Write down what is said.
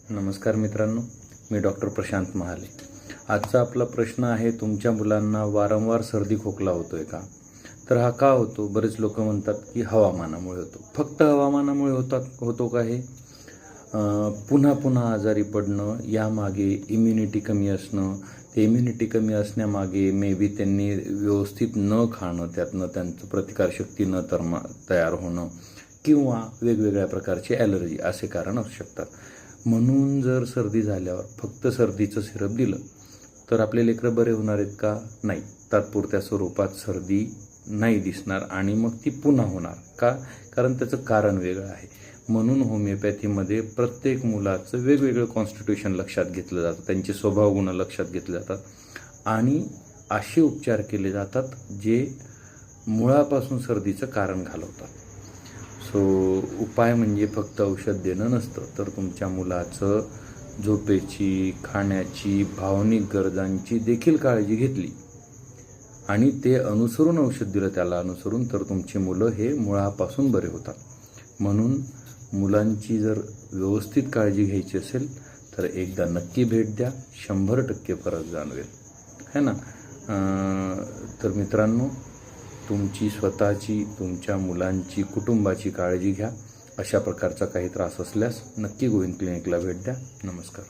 नमस्कार मित्रांनो, मी डॉक्टर प्रशांत महाले. आजचा आपला प्रश्न आहे, तुमच्या मुलांना वारंवार सर्दी खोकला होतोय का? तर हा का होतो? बरेच लोक म्हणतात की हवामानामुळे होतो. फक्त हवामानामुळे होतो का हे? पुन्हा पुन्हा आजारी पडणं, यामागे इम्युनिटी कमी असणं, ते इम्युनिटी कमी असण्यामागे मे बी त्यांनी व्यवस्थित न खाणं, त्यातनं त्यांचं प्रतिकारशक्ती न तयार होणं, किंवा वेगवेगळ्या प्रकारची ॲलर्जी, असे कारण असू शकतात. म्हणून जर सर्दी झाल्यावर फक्त सर्दीचं सिरप दिलं तर आपले लेकरं बरे होणार आहेत का? नाही. तात्पुरत्या स्वरूपात सर्दी नाही दिसणार आणि मग ती पुन्हा होणार का? कारण त्याचं कारण वेगळं आहे. म्हणून होमिओपॅथीमध्ये प्रत्येक मुलाचं वेगवेगळं कॉन्स्टिट्यूशन लक्षात घेतलं जातं, त्यांचे स्वभावगुण लक्षात घेतले जातात आणि असे उपचार केले जातात जे मुळापासून सर्दीचं कारण घालवतात. उपाय म्हणजे फक्त औषध देणं नसतं, तर तुमच्या मुलाचं झोपेची, खाण्याची, भावनिक गरजांची देखील काळजी घेतली आणि ते अनुसरून औषध दिलं, त्याला अनुसरून, तर तुमची मुलं हे मुळापासून बरे होतात. म्हणून मुलांची जर व्यवस्थित काळजी घ्यायची असेल तर एकदा नक्की भेट द्या, 100% फरक जाणवेल, है ना? तर मित्रांनो, तुमची स्वतःची, तुमच्या मुलांची, कुटुंबाची काळजी घ्या. अशा प्रकारचा काही त्रास असल्यास नक्की गोविंद क्लिनिकला भेट द्या. नमस्कार.